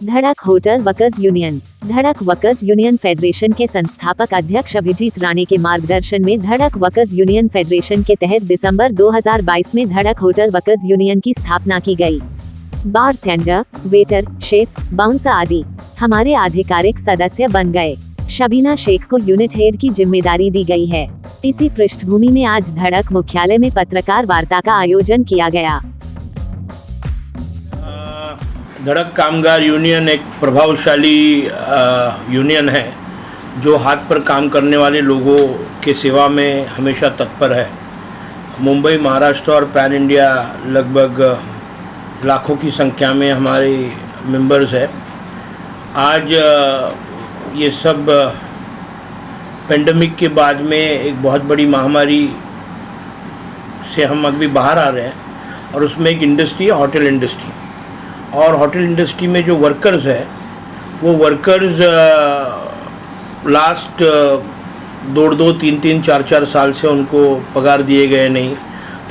धड़क hotel workers union. धड़क workers union federation के संस्थापक अध्यक्ष अभिजीत राणे के मार्गदर्शन में धड़क वर्कर्स यूनियन फेडरेशन के तहत दिसंबर 2022 में धड़क होटल वर्कर्स यूनियन की स्थापना की गई। बार टेंडर, वेटर, शेफ, बाउंसर आदि हमारे आधिकारिक सदस्य बन गए। शबीना शेख को यूनिट हेड की जिम्मेदारी दी गई है। इसी पृष्ठभूमि में आज धड़क मुख्यालय में पत्रकार वार्ता का आयोजन किया गया। धड़क कामगार यूनियन एक प्रभावशाली यूनियन है जो हाथ पर काम करने वाले लोगों के सेवा में हमेशा तत्पर है। मुंबई, महाराष्ट्र और पैन इंडिया लगभग लाखों की संख्या में हमारे मेंबर्स है। आज ये सब पेंडेमिक के बाद में एक बहुत बड़ी महामारी से हम अभी बाहर आ रहे हैं और उसमें एक इंडस्ट्री है होटल इंडस्ट्री। और होटल इंडस्ट्री में जो वर्कर्स है वो वर्कर्स लास्ट 2-2, 3-3, 4-4 साल से उनको पगार दिए गए नहीं।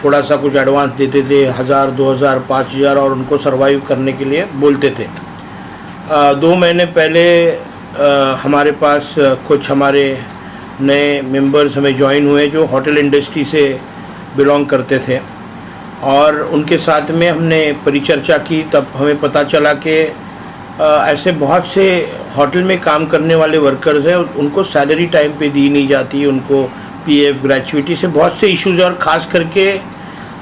थोड़ा सा कुछ एडवांस देते थे, 1000, 2000, 5000 और उनको सरवाइव करने के लिए बोलते थे। 2 महीने पहले हमारे पास कुछ हमारे नए मेंबर्स हमें ज्वाइन हुए जो होटल इंडस्ट्री से बिलोंग करते थे और उनके साथ में हमने परिचर्चा की। तब हमें पता चला कि ऐसे बहुत से होटल में काम करने वाले वर्कर्स हैं, उनको सैलरी टाइम पे दी नहीं जाती, उनको पीएफ, ग्रेचुइटी से बहुत से इश्यूज। और ख़ास करके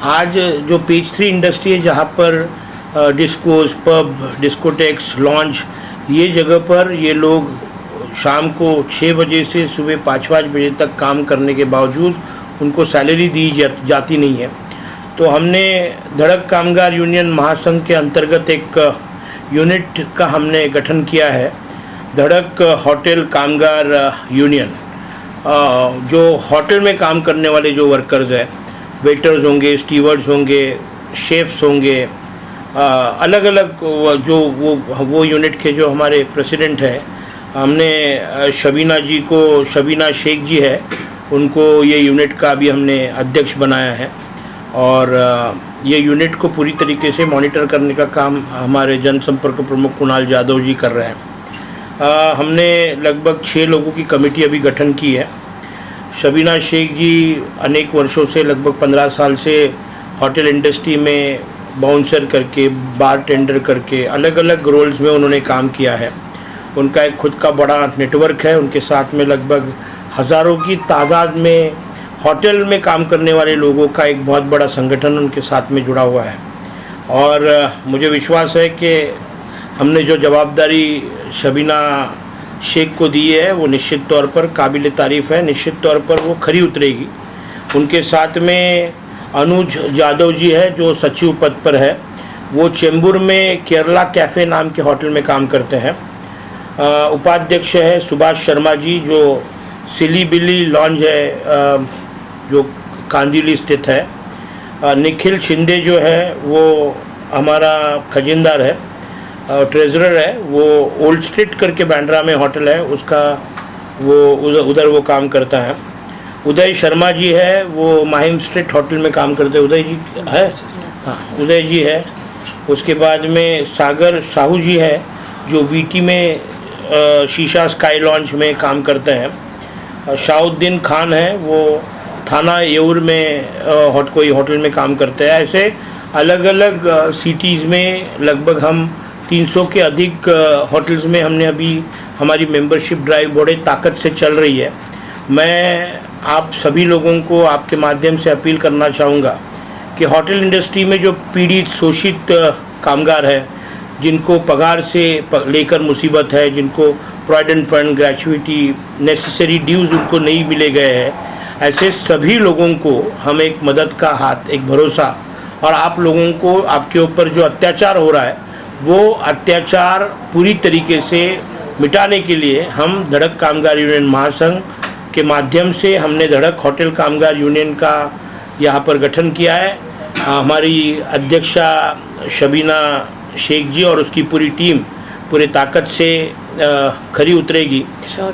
आज जो पेज 3 इंडस्ट्री है जहाँ पर डिस्कोस, पब, डिस्कोटेक्स, लॉन्च, ये जगह पर ये लोग शाम को 6 बजे से सुबह 5-5 बजे तक काम करने के बावजूद उनको सैलरी दी जाती नहीं है। तो हमने धड़क कामगार यूनियन महासंघ के अंतर्गत एक यूनिट का हमने गठन किया है, धड़क होटल कामगार यूनियन। जो होटल में काम करने वाले जो वर्कर्स हैं, वेटर्स होंगे, स्टीवर्ड्स होंगे, शेफ्स होंगे, अलग अलग जो वो यूनिट के जो हमारे प्रेसिडेंट हैं, हमने शबीना शेख जी है, उनको ये यूनिट का भी हमने अध्यक्ष बनाया है। और ये यूनिट को पूरी तरीके से मॉनिटर करने का काम हमारे जनसंपर्क प्रमुख कुणाल जादव जी कर रहे हैं। हमने लगभग 6 लोगों की कमेटी अभी गठन की है। शबीना शेख जी अनेक वर्षों से, लगभग 15 साल से होटल इंडस्ट्री में बाउंसर करके, बार टेंडर करके अलग अलग रोल्स में उन्होंने काम किया है। उनका एक खुद का बड़ा नेटवर्क है। उनके साथ में लगभग हज़ारों की तादाद में होटल में काम करने वाले लोगों का एक बहुत बड़ा संगठन उनके साथ में जुड़ा हुआ है। और मुझे विश्वास है कि हमने जो जवाबदारी शबीना शेख को दी है वो निश्चित तौर पर काबिल तारीफ़ है, निश्चित तौर पर वो खरी उतरेगी। उनके साथ में अनुज जादव जी है जो सचिव पद पर है, वो चेंबूर में केरला कैफ़े नाम के होटल में काम करते हैं। उपाध्यक्ष है सुभाष शर्मा जी जो सिलीबिली लॉन्ज है जो कांदिवली स्थित है। निखिल शिंदे जो है वो हमारा खजिनदार है, ट्रेजरर है, वो ओल्ड स्ट्रीट करके बांद्रा में होटल है उसका, वो उधर वो काम करता है। उदय शर्मा जी है, वो माहिम स्ट्रीट होटल में काम करते हैं। उदय जी है, हाँ उदय जी है। उसके बाद में सागर साहू जी है जो वीटी में शीशा स्काई लॉन्च में काम करते हैं। शाहुद्दीन खान है, वो थाना येऊर में कोई होटल में काम करते हैं। ऐसे अलग अलग सिटीज़ में लगभग हम 300 के अधिक होटल्स में हमने अभी हमारी मेंबरशिप ड्राइव बड़े ताकत से चल रही है। मैं आप सभी लोगों को आपके माध्यम से अपील करना चाहूँगा कि होटल इंडस्ट्री में जो पीड़ित, शोषित कामगार है, जिनको पगार से लेकर मुसीबत है, जिनको प्रोविडेंट फंड, ग्रेचुइटी, नेसेसरी ड्यूज़ उनको नहीं मिले गए हैं, ऐसे सभी लोगों को हम एक मदद का हाथ, एक भरोसा, और आप लोगों को आपके ऊपर जो अत्याचार हो रहा है वो अत्याचार पूरी तरीके से मिटाने के लिए हम धड़क कामगार यूनियन महासंघ के माध्यम से हमने धड़क होटल कामगार यूनियन का यहाँ पर गठन किया है। हमारी अध्यक्षा शबीना शेख जी और उसकी पूरी टीम पूरी ताकत से खरी उतरेगी।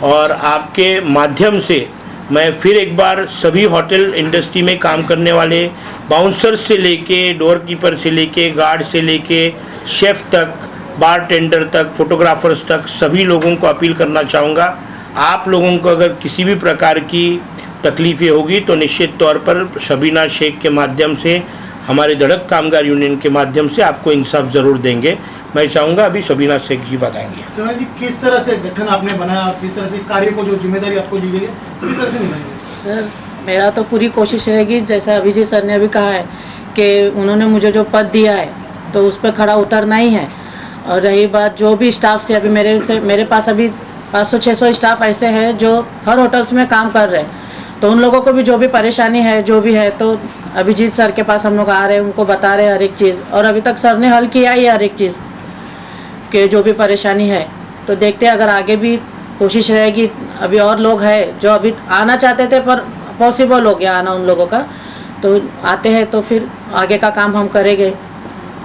और आपके माध्यम से मैं फिर एक बार सभी होटल इंडस्ट्री में काम करने वाले बाउंसर से लेके, डोर कीपर से लेके, गार्ड से लेके, शेफ़ तक, बार टेंडर तक, फोटोग्राफर्स तक, सभी लोगों को अपील करना चाहूँगा, आप लोगों को अगर किसी भी प्रकार की तकलीफ़ें होगी तो निश्चित तौर पर शबीना शेख के माध्यम से, हमारे धड़क कामगार यूनियन के माध्यम से आपको इंसाफ ज़रूर देंगे। मैं चाहूँगा अभी शबीना शेख जी बताएंगे। सोना जी, किस तरह से गठन आपने बनाया और किस तरह से कार्य को जो जिम्मेदारी आपको दी गई है किस तरह से निभाएंगे? सर, मेरा तो पूरी कोशिश रहेगी, जैसा अभिजीत सर ने अभी कहा है कि उन्होंने मुझे जो पद दिया है तो उस पर खड़ा उतरना ही है। और रही बात जो भी स्टाफ से, अभी मेरे पास अभी 500-600 स्टाफ ऐसे हैं जो हर होटल्स में काम कर रहे हैं, तो उन लोगों को भी जो भी परेशानी है, जो भी है, तो अभिजीत सर के पास हम लोग आ रहे हैं, उनको बता रहे हैं हर एक चीज़, और अभी तक सर ने हल किया ही हर एक चीज़ कि जो भी परेशानी है। तो देखते हैं, अगर आगे भी कोशिश रहेगी। अभी और लोग हैं जो अभी आना चाहते थे पर पॉसिबल हो गया आना उन लोगों का, तो आते हैं तो फिर आगे का काम हम करेंगे।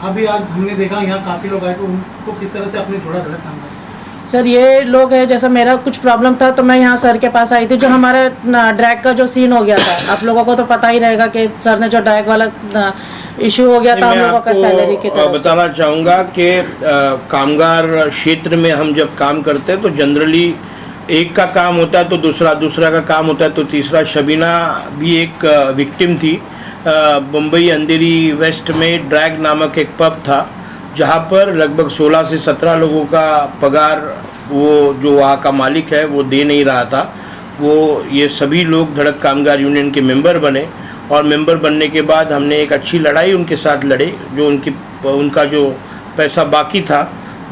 अभी आज हमने देखा यहाँ काफ़ी लोग आए, तो उनको किस तरह से आपने जोड़ा धड़क काम किया? सर, ये लोग हैं, जैसा मेरा कुछ प्रॉब्लम था तो मैं यहाँ सर के पास आई थी। जो हमारा ड्रैग का जो सीन हो गया था, आप लोगों को तो पता ही रहेगा कि सर ने जो ड्रैग वाला इशू हो गया था हम लोगों का सैलरी की तरफ से। बताना चाहूँगा कि कामगार क्षेत्र में हम जब काम करते हैं तो जनरली एक का काम होता है तो दूसरा का काम होता है तो तीसरा। शबीना भी एक विक्टिम थी। मुंबई अंधेरी वेस्ट में ड्रैग नामक एक पब था जहाँ पर लगभग 16 से 17 लोगों का पगार वो जो वहाँ का मालिक है वो दे नहीं रहा था। ये सभी लोग धड़क कामगार यूनियन के मेंबर बने और मेंबर बनने के बाद हमने एक अच्छी लड़ाई उनके साथ लड़े। जो उनका जो पैसा बाकी था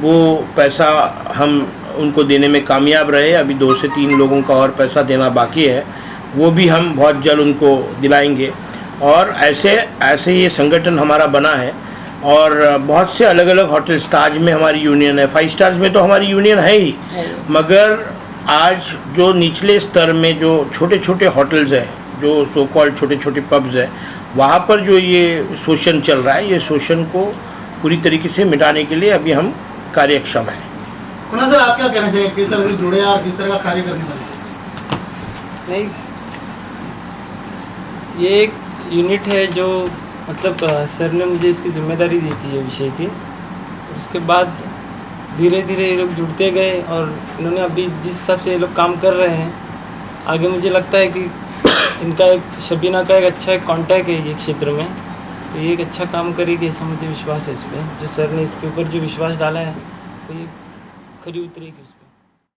वो पैसा हम उनको देने में कामयाब रहे। अभी 2 से 3 लोगों का और पैसा देना बाकी है, वो भी हम बहुत जल्द उनको दिलाएंगे। और ऐसे ये संगठन हमारा बना है और बहुत से अलग अलग होटल्स, ताज में हमारी यूनियन है, 5 स्टार्स में तो हमारी यूनियन है ही, मगर आज जो निचले स्तर में जो छोटे छोटे होटल्स हैं, जो सो कॉल्ड छोटे छोटे पब्स हैं, वहाँ पर जो ये शोषण चल रहा है, ये शोषण को पूरी तरीके से मिटाने के लिए अभी हम कार्यक्षम हैं। कुणाल सर, आप क्या कहना चाहिए, किस तरह से जुड़े और किस तरह का कार्य करने वाले? नहीं, ये एक यूनिट है जो मतलब सर ने मुझे इसकी जिम्मेदारी दी थी ये विषय की। उसके बाद धीरे धीरे ये लोग जुड़ते गए और इन्होंने अभी जिस हिसाब से ये लोग काम कर रहे हैं, आगे मुझे लगता है कि इनका एक शबीना का एक अच्छा एक कॉन्टैक्ट है ये क्षेत्र में, तो ये एक अच्छा काम करेगी ऐसा मुझे विश्वास है इस पर। जो सर ने इसके ऊपर जो विश्वास डाला है तो ये खरी उतरेगी उस पर।